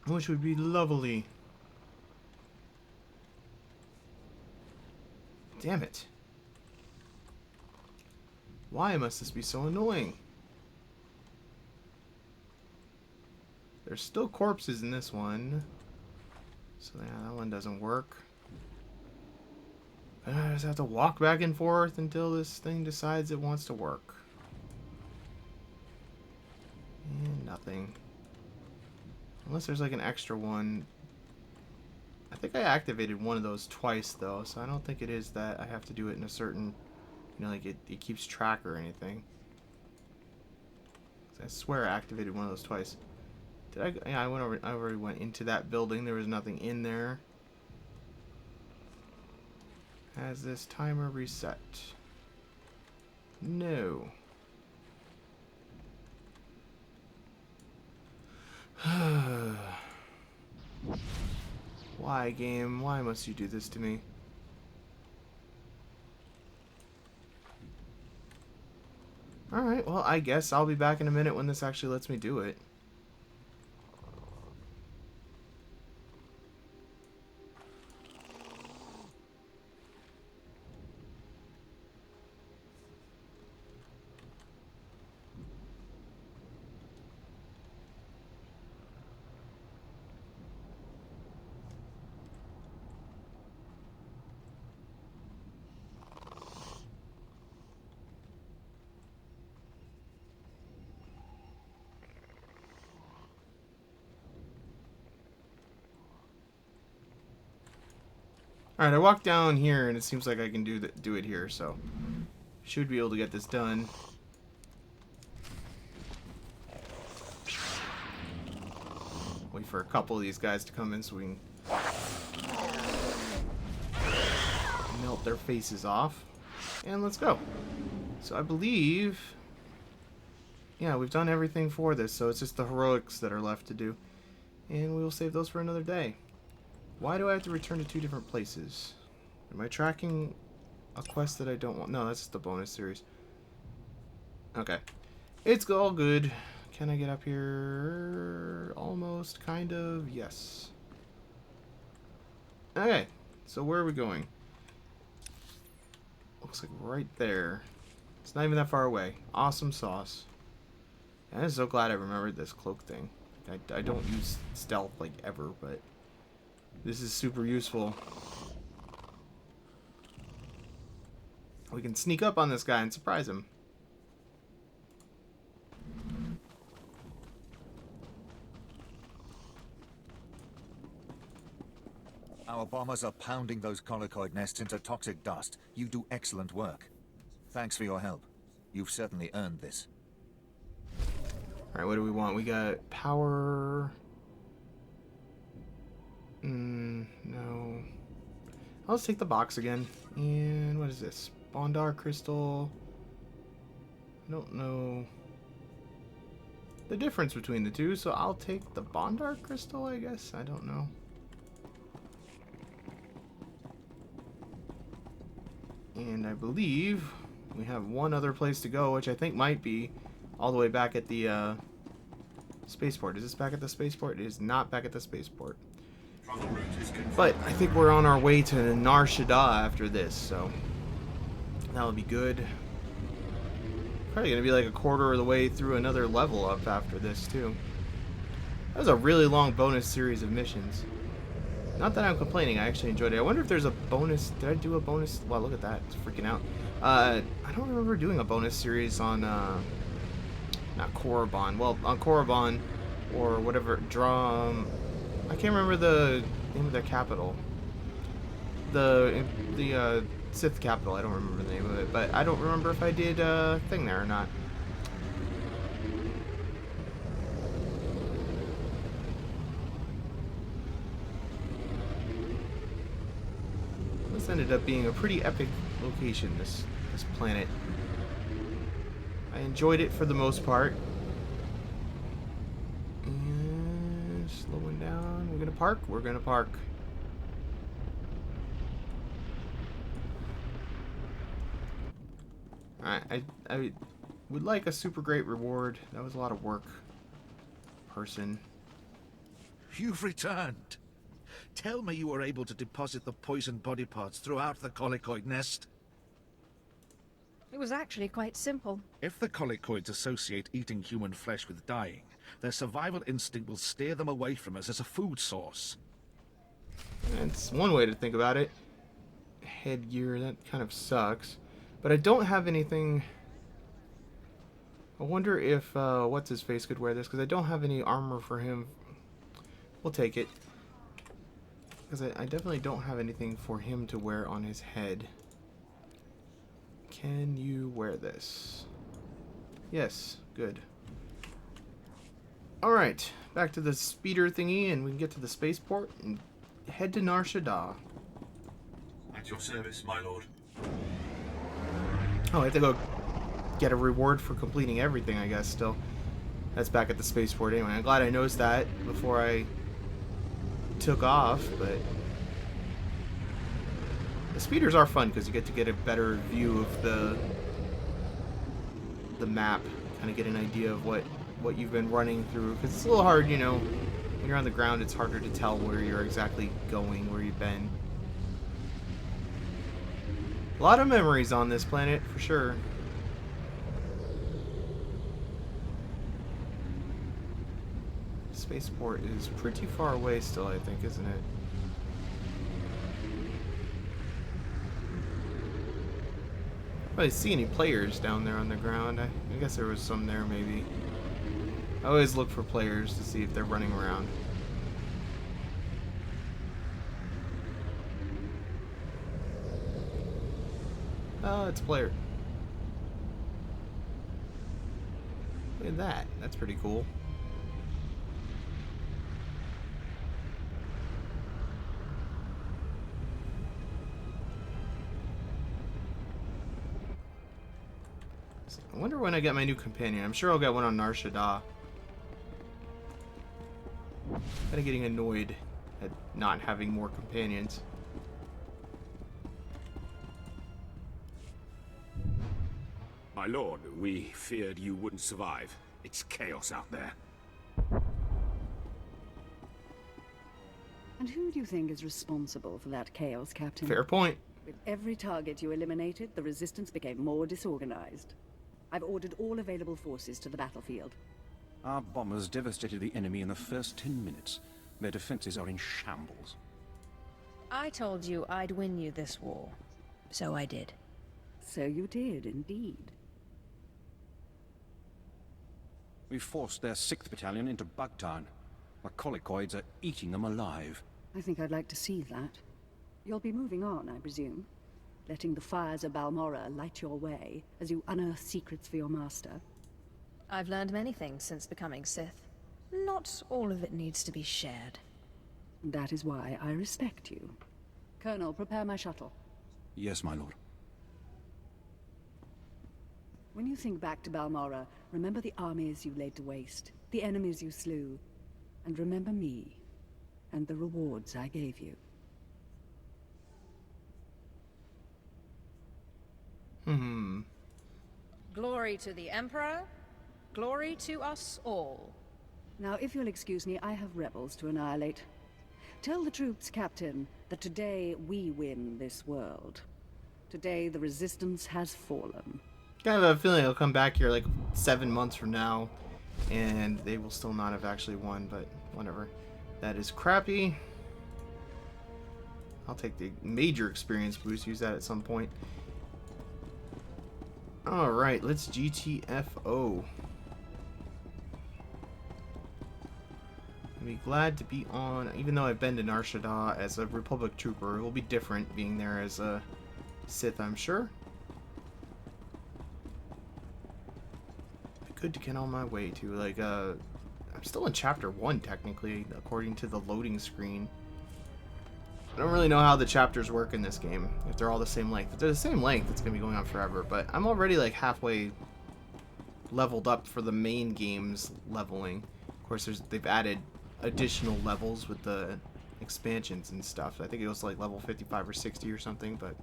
Which would be lovely. Damn it. Why must this be so annoying? There's still corpses in this one. So yeah, that one doesn't work. I just have to walk back and forth until this thing decides it wants to work. And nothing. Unless there's like an extra one. I think I activated one of those twice though, so I don't think it is that I have to do it in a certain, you know, like it keeps track or anything. I swear I activated one of those twice. Did I? Yeah, I already went into that building. There was nothing in there. Has this timer reset? No. Why, game? Why must you do this to me? Alright, well, I guess I'll be back in a minute when this actually lets me do it. Alright, I walked down here and it seems like I can do it here, so should be able to get this done. Wait for a couple of these guys to come in so we can melt their faces off. And let's go. So I believe, yeah, we've done everything for this, so it's just the heroics that are left to do. And we will save those for another day. Why do I have to return to two different places? Am I tracking a quest that I don't want? No, that's just the bonus series. Okay. It's all good. Can I get up here? Almost, kind of, yes. Okay, so where are we going? Looks like right there. It's not even that far away. Awesome sauce. And I'm so glad I remembered this cloak thing. I don't use stealth like ever, but this is super useful. We can sneak up on this guy and surprise him. Our bombers are pounding those colicoid nests into toxic dust. You do excellent work. Thanks for your help. You've certainly earned this. Alright, what do we want? We got power. No. Let's take the box again. And what is this? Bondar crystal. I don't know the difference between the two, so I'll take the Bondar crystal, I guess. I don't know. And I believe we have one other place to go, which I think might be all the way back at the spaceport. Is this back at the spaceport? It is not back at the spaceport. But I think we're on our way to Nar Shaddaa after this, so that'll be good. Probably gonna be like a quarter of the way through another level up after this too. That was a really long bonus series of missions. Not that I'm complaining, I actually enjoyed it. I wonder if there's a bonus. Did I do a bonus? Wow, look at that. It's freaking out. I don't remember doing a bonus series on, not Korriban. Well, on Korriban, or whatever, I can't remember the name of the capital. The Sith capital, I don't remember the name of it, but I don't remember if I did a thing there or not. This ended up being a pretty epic location, this planet. I enjoyed it for the most part. And slowing down. We're gonna park? We're gonna park. Alright, I would like a super great reward. That was a lot of work. Person. you've returned. Tell me you were able to deposit the poisoned body parts throughout the colicoid nest. It was actually quite simple. If the colicoids associate eating human flesh with dying, their survival instinct will steer them away from us as a food source. That's one way to think about it. Headgear, that kind of sucks. But I don't have anything... I wonder if, what's-his-face could wear this, because I don't have any armor for him. We'll take it. Because I definitely don't have anything for him to wear on his head. Can you wear this? Yes, good. Alright, back to the speeder thingy, and we can get to the spaceport and head to Nar Shaddaa. At your service, my lord. Oh, I have to go get a reward for completing everything, I guess, still. That's back at the spaceport anyway. I'm glad I noticed that before I took off, but... The speeders are fun because you get to get a better view of the map, kind of get an idea of what you've been running through. Because it's a little hard, you know, when you're on the ground, it's harder to tell where you're exactly going, where you've been. A lot of memories on this planet, for sure. Spaceport is pretty far away still, I think, isn't it? I didn't see any players down there on the ground. I guess there was some there, maybe. I always look for players to see if they're running around. Oh, it's a player. Look at that. That's pretty cool. I wonder when I get my new companion. I'm sure I'll get one on Nar Shaddaa. Kind of getting annoyed at not having more companions. My lord, we feared you wouldn't survive. It's chaos out there. And who do you think is responsible for that chaos, Captain? Fair point. With every target you eliminated, the Resistance became more disorganized. I've ordered all available forces to the battlefield. Our bombers devastated the enemy in the first 10 minutes. Their defenses are in shambles. I told you I'd win you this war. So I did. So you did, indeed. We forced their 6th Battalion into Bugtown. The colicoids are eating them alive. I think I'd like to see that. You'll be moving on, I presume. Letting the fires of Balmorra light your way as you unearth secrets for your master. I've learned many things since becoming Sith. Not all of it needs to be shared. That is why I respect you. Colonel, prepare my shuttle. Yes, my lord. When you think back to Balmorra, remember the armies you laid to waste, the enemies you slew, and remember me, and the rewards I gave you. Glory to the Emperor. Glory to us all. Now, if you'll excuse me, I have rebels to annihilate. Tell the troops, Captain, that today we win this world. Today the Resistance has fallen. Kind of a feeling I'll come back here like 7 months from now, and they will still not have actually won, but whatever. That is crappy. I'll take the major experience boost, use that at some point. Alright, let's GTFO. I'll be glad to be on, even though I've been to Nar Shaddaa as a Republic trooper. It will be different being there as a Sith, I'm sure. Good to get on my way to, like, I'm still in Chapter 1, technically, according to the loading screen. I don't really know how the chapters work in this game, if they're all the same length. If they're the same length, it's going to be going on forever, but I'm already, like, halfway leveled up for the main game's leveling. Of course, they've added additional levels with the expansions and stuff. I think it was, like, level 55 or 60 or something, but...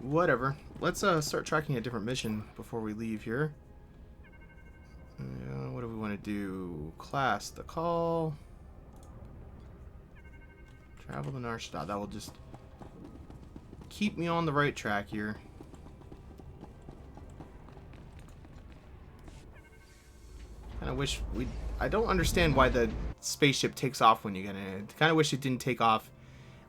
whatever. Let's start tracking a different mission before we leave here. What do we want to do class the call. Travel to Nar Shaddaa. That will just keep me on the right track here. Kind of wish we. I don't understand why the spaceship takes off when you get in it. I kind of wish it didn't take off.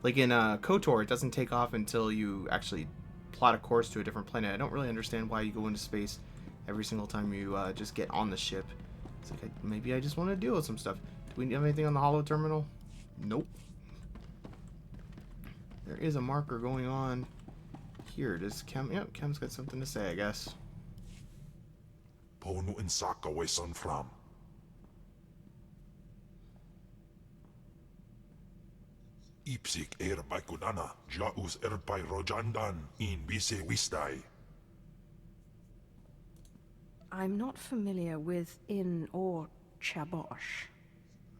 Like in KOTOR, it doesn't take off until you actually plot a course to a different planet. I don't really understand why you go into space every single time you just get on the ship. It's like, maybe I just want to deal with some stuff. Do we have anything on the holo terminal? Nope. There is a marker going on here. Does Chem... Yep, Chem's got something to say, I guess. Ponu insaka weson from. Ipsik erbai kunana, jaus erbai rojandan, in bise wistai. I'm not familiar with In or Chabosh.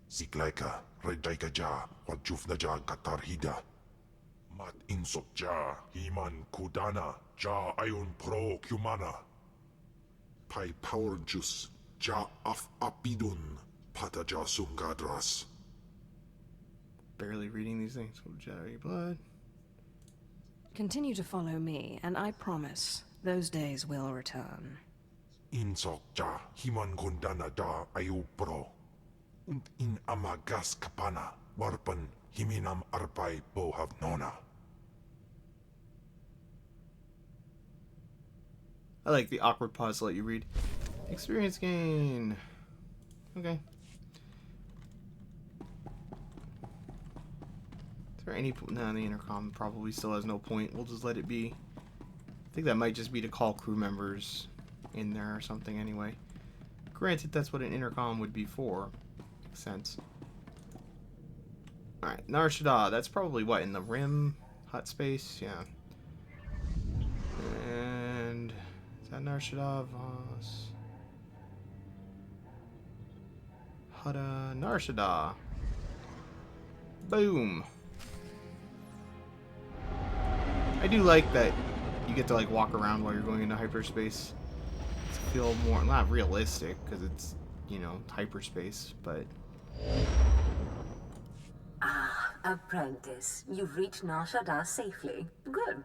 Siklaika, redaika ja, wajufna ja katarhida. Mat insok ja, himan kudana, ja ayun pro kumana. Pai power juice, ja af apidun, pata ja sungadras. Barely reading these things. Jedi blood. Continue to follow me, and I promise those days will return. Insok ja, himan kundana da ayu pro. Und in amagas kapana, warpan himinam arpai bohav nona. I like the awkward pause to let you read. Experience gain. Okay. Is there any... No, the intercom probably still has no point. We'll just let it be. I think that might just be to call crew members in there or something anyway. Granted, that's what an intercom would be for. Makes sense. Alright, Nar Shaddaa. That's probably what, in the rim hut space? Yeah. And... Is that Nar Shaddaa? Voss. Hutta. Nar Shaddaa. Boom. I do like that you get to like walk around while you're going into hyperspace. It's feel more, not realistic because it's, you know, hyperspace, but... Ah, apprentice, you've reached Nar Shaddaa safely. Good.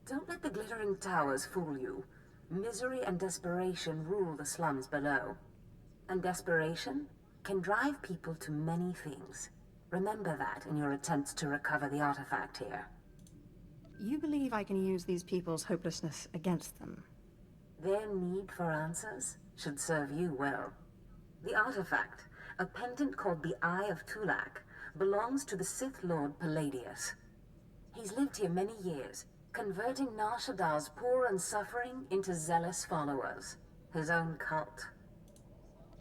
Don't let the glittering towers fool you. Misery and desperation rule the slums below. And desperation can drive people to many things. Remember that in your attempts to recover the artifact here. You believe I can use these people's hopelessness against them? Their need for answers should serve you well. The artifact, a pendant called the Eye of Tulak, belongs to the Sith Lord Palladius. He's lived here many years, converting Nar Shaddaa's poor and suffering into zealous followers. His own cult.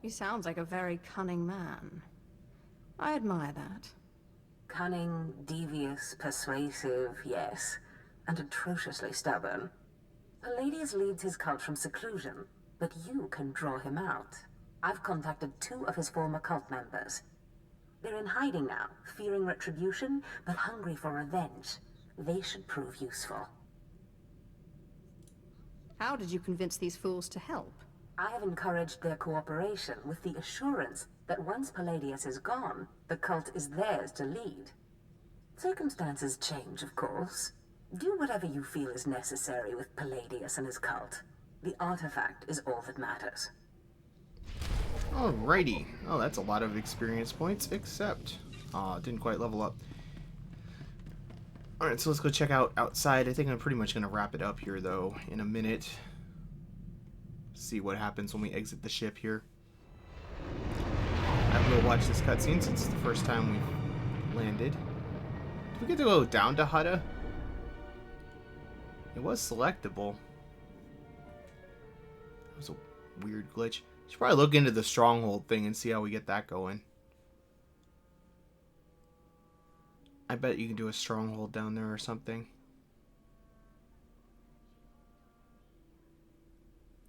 He sounds like a very cunning man. I admire that. Cunning, devious, persuasive, yes. And atrociously stubborn. Palladius leads his cult from seclusion, but you can draw him out. I've contacted 2 of his former cult members. They're in hiding now, fearing retribution, but hungry for revenge. They should prove useful. How did you convince these fools to help? I have encouraged their cooperation with the assurance that once Palladius is gone, the cult is theirs to lead. Circumstances change, of course. Do whatever you feel is necessary with Palladius and his cult. The artifact is all that matters. Alrighty. Oh, that's a lot of experience points, except... didn't quite level up. Alright, so let's go check out outside. I think I'm pretty much going to wrap it up here, though, in a minute. See what happens when we exit the ship here. I'm going to watch this cutscene since it's the first time we've landed. Did we get to go down to Hutta? It was selectable. That was a weird glitch. Should probably look into the stronghold thing and see how we get that going. I bet you can do a stronghold down there or something.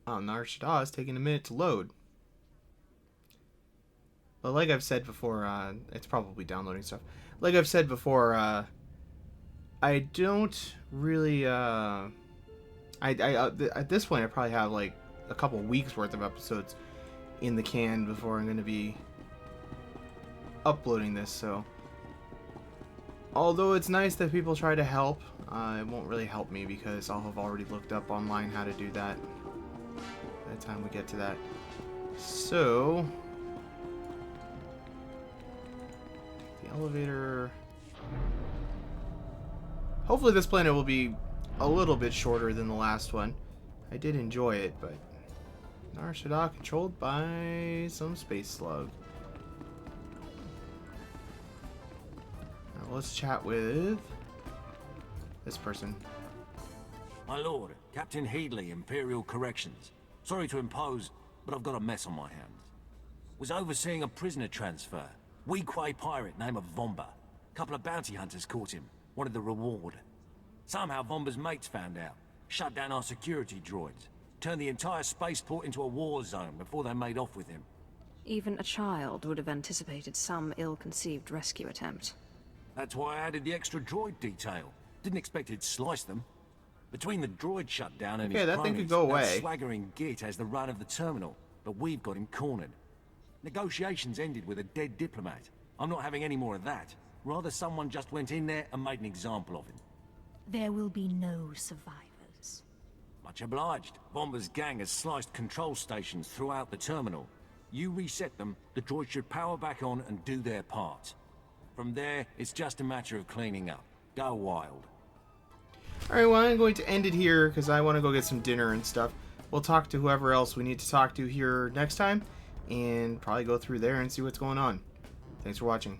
Oh, Nar Shaddaa is taking a minute to load. But like I've said before, it's probably downloading stuff. Like I've said before, I don't really, at this point I probably have like a couple weeks worth of episodes in the can before I'm going to be uploading this. So, although it's nice that people try to help, it won't really help me because I'll have already looked up online how to do that by the time we get to that. So, the elevator. Hopefully this planet will be a little bit shorter than the last one. I did enjoy it, but Nar Shaddaa controlled by some space slug. Now let's chat with this person. My lord, Captain Headley, Imperial Corrections. Sorry to impose, but I've got a mess on my hands. Was overseeing a prisoner transfer. Weequay pirate named Vomba. Couple of bounty hunters caught him. Wanted the reward. Somehow Vomba's mates found out. Shut down our security droids. Turned the entire spaceport into a war zone before they made off with him. Even a child would have anticipated some ill-conceived rescue attempt. That's why I added the extra droid detail. Didn't expect he'd slice them. Between the droid shutdown and Okay, his that thing could cronies, go that away. swaggering git has the run of the terminal, but we've got him cornered. Negotiations ended with a dead diplomat. I'm not having any more of that. Rather someone just went in there and made an example of him. There will be no survivors. Much obliged. Bomber's gang has sliced control stations throughout the terminal. You reset them, the droids should power back on and do their part. From there, it's just a matter of cleaning up. Go wild. Alright, well, I'm going to end it here because I want to go get some dinner and stuff. We'll talk to whoever else we need to talk to here next time and probably go through there and see what's going on. Thanks for watching.